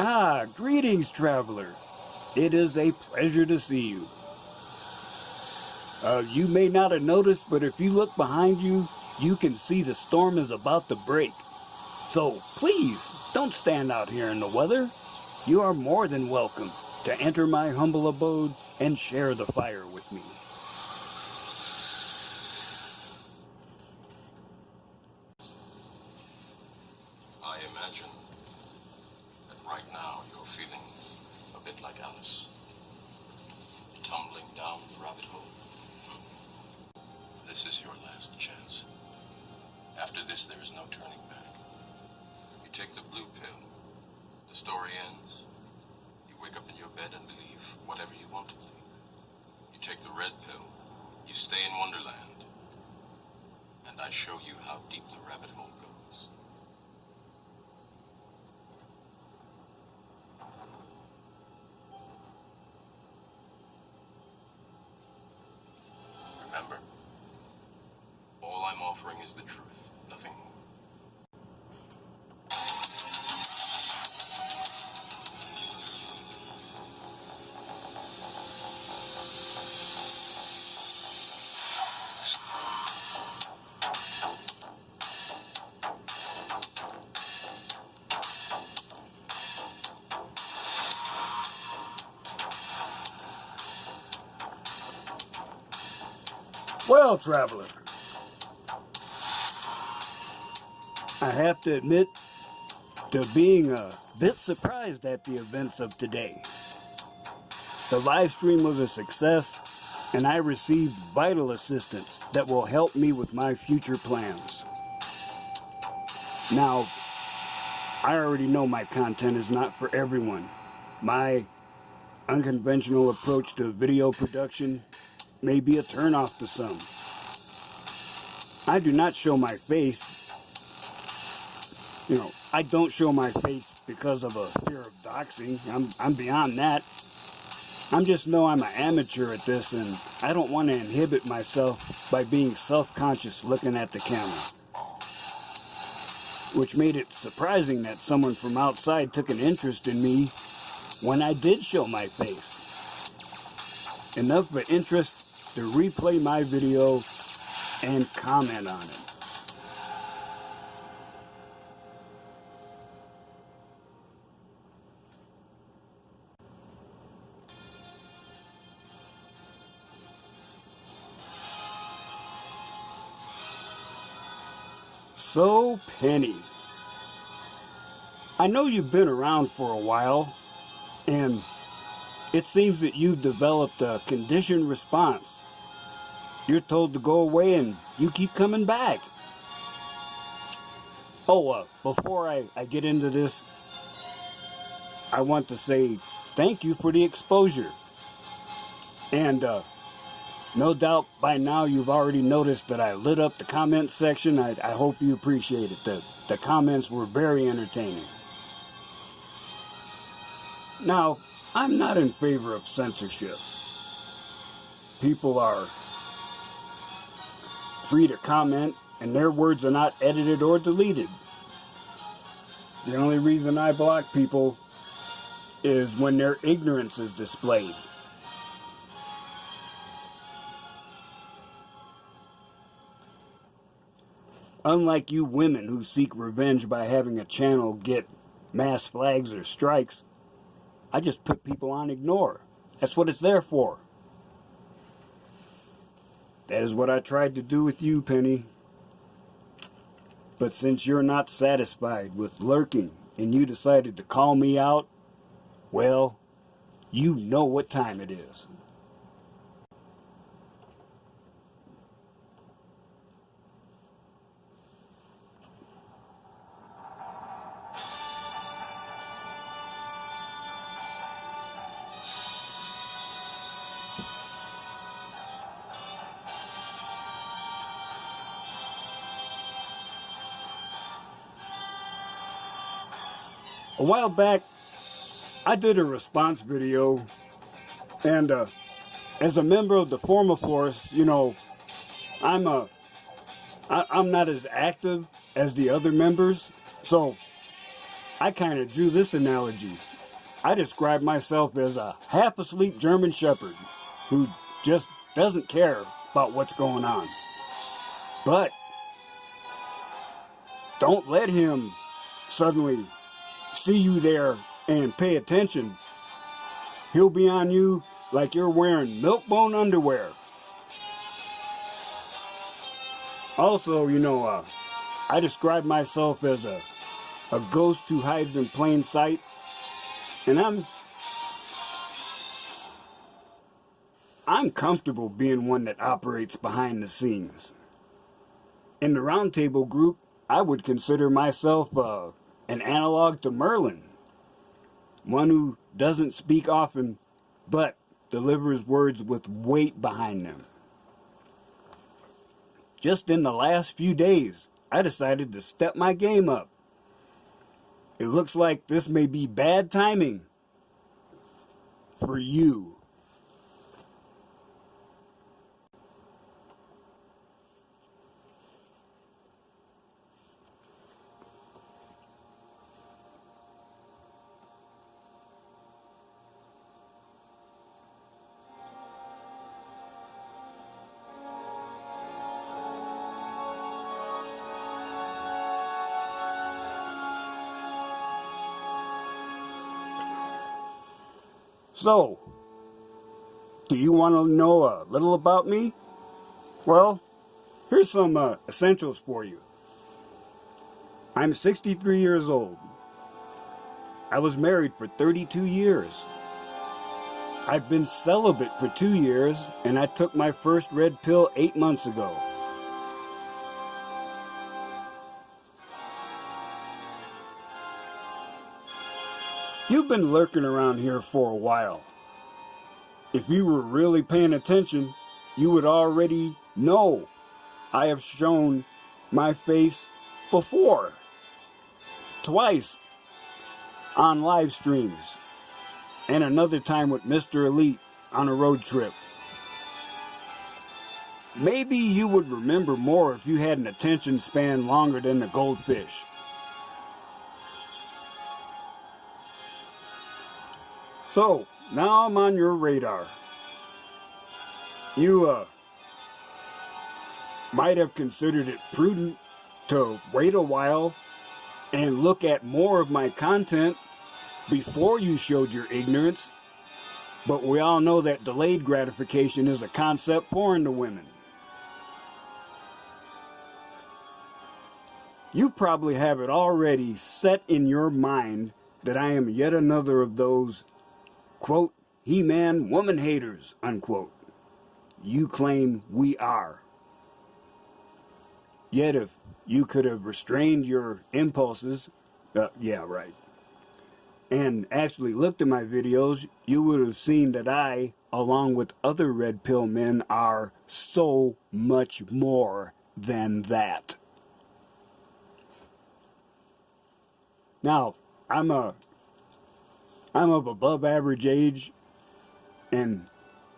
Ah, greetings, traveler. It is a pleasure to see you. You may not have noticed, but if you look behind you, you can see the storm is about to break. So please, don't stand out here in the weather. You are more than welcome to enter my humble abode and share the fire with me. I imagine that right now you're feeling a bit like Alice, tumbling down the rabbit hole. This is your last chance. After this, there is no turning back. You take the blue pill, the story ends. You wake up in your bed and believe whatever you want to believe. You take the red pill, you stay in Wonderland, and I show you how deep the rabbit hole goes. Remember, all I'm offering is the truth, nothing more. Well, traveler, I have to admit to being a bit surprised at the events of today. The live stream was a success, and I received vital assistance that will help me with my future plans. Now, I already know my content is not for everyone. My unconventional approach to video production may be a turnoff to some. I do not show my face. I don't show my face because of a fear of doxing. I'm beyond that. I just know I'm an amateur at this, and I don't want to inhibit myself by being self-conscious looking at the camera. Which made it surprising that someone from outside took an interest in me when I did show my face. Enough of an interest to replay my video and comment on it. So, Penny, I know you've been around for a while, and it seems that you've developed a conditioned response. You're told to go away and you keep coming back. Before I get into this, I want to say thank you for the exposure. And no doubt by now you've already noticed that I lit up the comment section. I hope you appreciate it. The comments were very entertaining. Now, I'm not in favor of censorship. People are free to comment, and their words are not edited or deleted. The only reason I block people is when their ignorance is displayed. Unlike you women who seek revenge by having a channel get mass flags or strikes, I just put people on ignore. That's what it's there for. That is what I tried to do with you, Penny. But since you're not satisfied with lurking and you decided to call me out, well, you know what time it is. A while back, I did a response video, and as a member of the former force, I'm not as active as the other members, so I kind of drew this analogy. I describe myself as a half-asleep German Shepherd who just doesn't care about what's going on. But don't let him suddenly see you there and pay attention. He'll be on you like you're wearing milk-bone underwear. Also, I describe myself as a ghost who hides in plain sight. And I'm comfortable being one that operates behind the scenes. In the roundtable group, I would consider myself an analog to Merlin. One who doesn't speak often, but delivers words with weight behind them. Just in the last few days, I decided to step my game up. It looks like this may be bad timing for you. So, do you want to know a little about me? Well, here's some essentials for you. I'm 63 years old. I was married for 32 years. I've been celibate for 2 years, and I took my first red pill 8 months ago. You've been lurking around here for a while. If you were really paying attention, you would already know I have shown my face before. Twice on live streams, and another time with Mr. Elite on a road trip. Maybe you would remember more if you had an attention span longer than a goldfish. So, now I'm on your radar. You might have considered it prudent to wait a while and look at more of my content before you showed your ignorance, but we all know that delayed gratification is a concept foreign to women. You probably have it already set in your mind that I am yet another of those, quote, He-Man woman haters, unquote. You claim we are. Yet if you could have restrained your impulses, and actually looked at my videos, you would have seen that I, along with other red pill men, are so much more than that. Now, I'm of above average age, and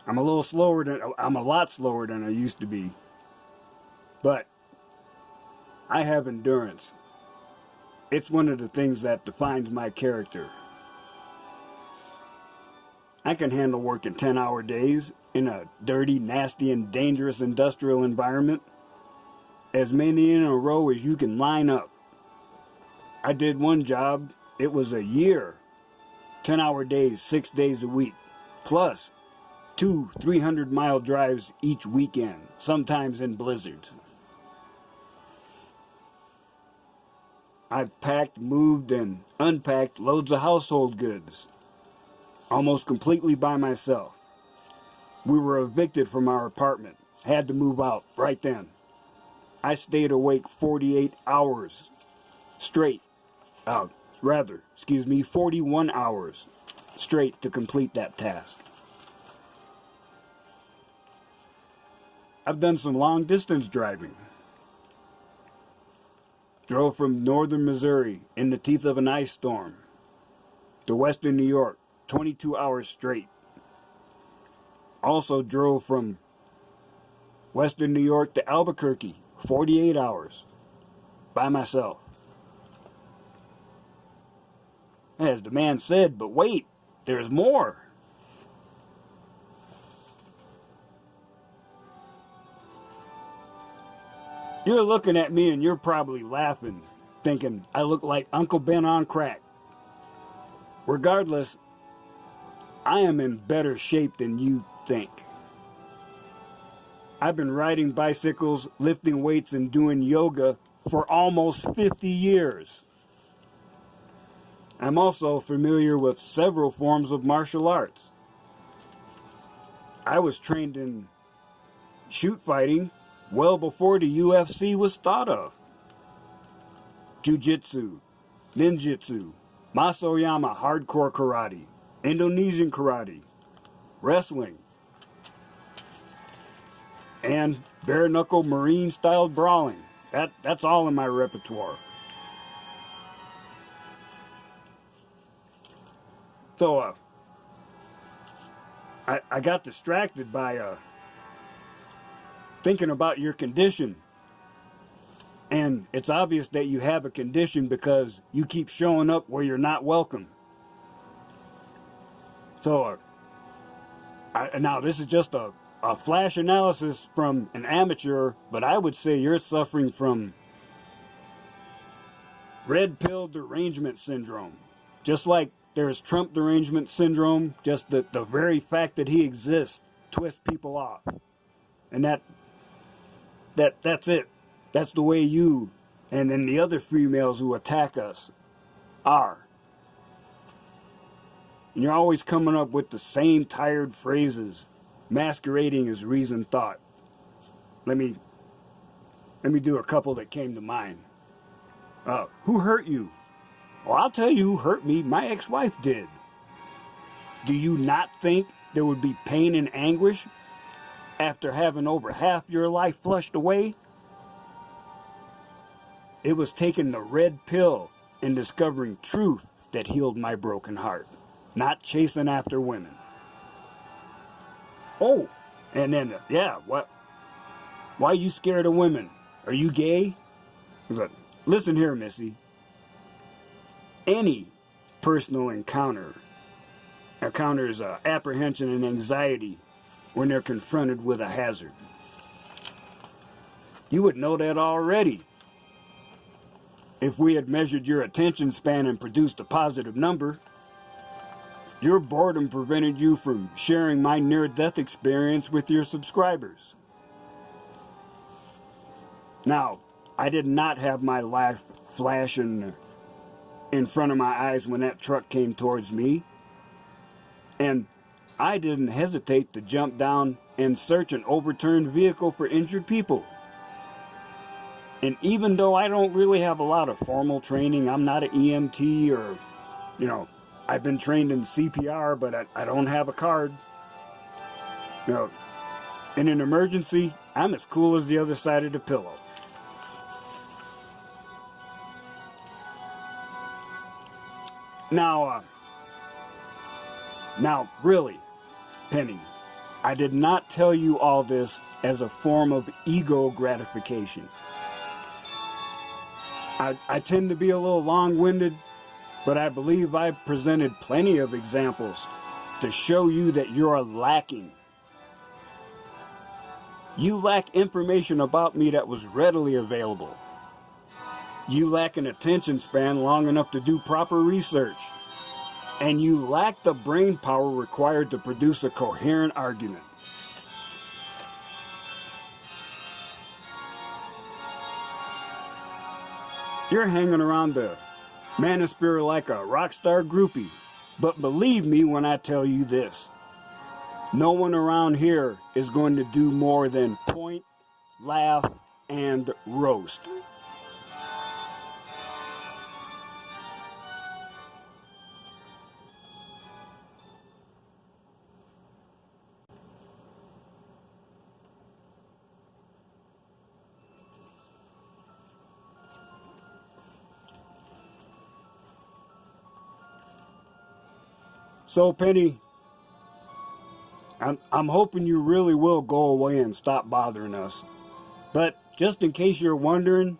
I'm a lot slower than I used to be. But I have endurance. It's one of the things that defines my character. I can handle working 10-hour days in a dirty, nasty, and dangerous industrial environment. As many in a row as you can line up. I did one job, it was a year. 10-hour days, 6 days a week. Plus 2 300-mile drives each weekend, sometimes in blizzards. I've packed, moved, and unpacked loads of household goods, almost completely by myself. We were evicted from our apartment, had to move out right then. I stayed awake 48 hours straight, 41 hours straight to complete that task. I've done some long distance driving. Drove from northern Missouri in the teeth of an ice storm to western New York, 22 hours straight. Also drove from western New York to Albuquerque, 48 hours by myself. as the man said, but wait, there's more. You're looking at me and you're probably laughing, thinking I look like Uncle Ben on crack. Regardless, I am in better shape than you think. I've been riding bicycles, lifting weights, and doing yoga for almost 50 years. I'm also familiar with several forms of martial arts. I was trained in shoot fighting well before the UFC was thought of. Jiu-jitsu, ninjutsu, Masoyama hardcore karate, Indonesian karate, wrestling, and bare-knuckle marine-style brawling. That's all in my repertoire. So, I got distracted by thinking about your condition. And it's obvious that you have a condition because you keep showing up where you're not welcome. So, now this is just a flash analysis from an amateur, but I would say you're suffering from red pill derangement syndrome. Just like there's Trump derangement syndrome, just the very fact that he exists twists people off. And that's it. That's the way you and then the other females who attack us are. And you're always coming up with the same tired phrases, masquerading as reasoned thought. Let me do a couple that came to mind. Who hurt you? Well, I'll tell you who hurt me. My ex-wife did. Do you not think there would be pain and anguish after having over half your life flushed away? It was taking the red pill and discovering truth that healed my broken heart, not chasing after women. Oh, and then, what? Why are you scared of women? Are you gay? Listen here, Missy. Any personal encounter encounters apprehension and anxiety when they're confronted with a hazard. You would know that already. If we had measured your attention span and produced a positive number, your boredom prevented you from sharing my near-death experience with your subscribers. Now, I did not have my life flash in front of my eyes when that truck came towards me, and I didn't hesitate to jump down and search an overturned vehicle for injured people. And even though I don't really have a lot of formal training, I'm not an EMT or, I've been trained in CPR, but I don't have a card. In an emergency, I'm as cool as the other side of the pillow. Now, really, Penny, I did not tell you all this as a form of ego gratification. I tend to be a little long-winded, but I believe I presented plenty of examples to show you that you are lacking. You lack information about me that was readily available. You lack an attention span long enough to do proper research. And you lack the brain power required to produce a coherent argument. You're hanging around the manosphere like a rock star groupie. But believe me when I tell you this. No one around here is going to do more than point, laugh, and roast. So, Penny, I'm hoping you really will go away and stop bothering us. But just in case you're wondering,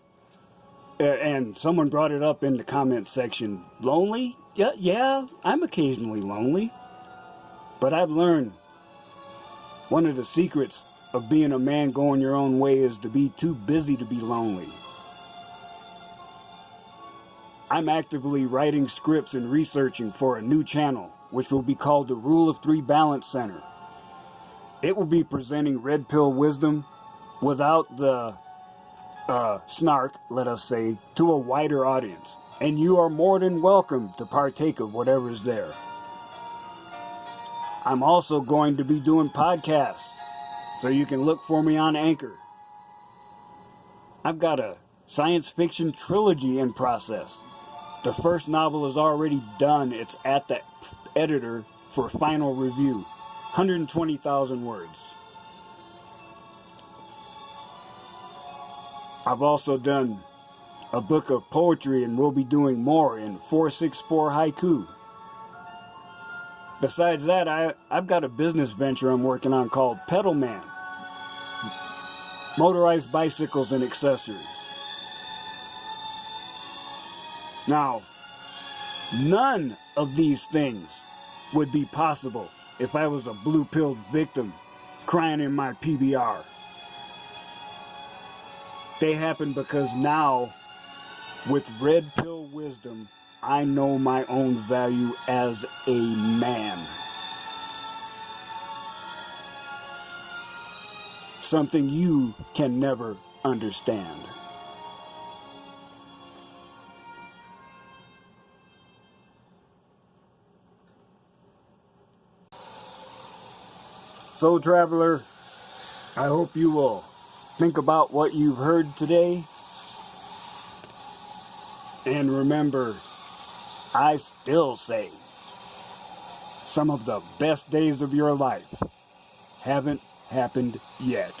And someone brought it up in the comment section. Lonely? Yeah, I'm occasionally lonely. But I've learned one of the secrets of being a man going your own way is to be too busy to be lonely. I'm actively writing scripts and researching for a new channel, which will be called the Rule of Three Balance Center. It will be presenting red pill wisdom without the snark, let us say, to a wider audience. And you are more than welcome to partake of whatever is there. I'm also going to be doing podcasts, so you can look for me on Anchor. I've got a science fiction trilogy in process. The first novel is already done. It's at the editor for final review. 120,000 words. I've also done a book of poetry and will be doing more in 464 haiku. Besides that, I've got a business venture I'm working on called Pedal Man. Motorized bicycles and accessories. Now, none of these things would be possible if I was a blue-pilled victim crying in my PBR. They happen because now, with red pill wisdom, I know my own value as a man. Something you can never understand. So, traveler, I hope you will think about what you've heard today. And remember, I still say, some of the best days of your life haven't happened yet.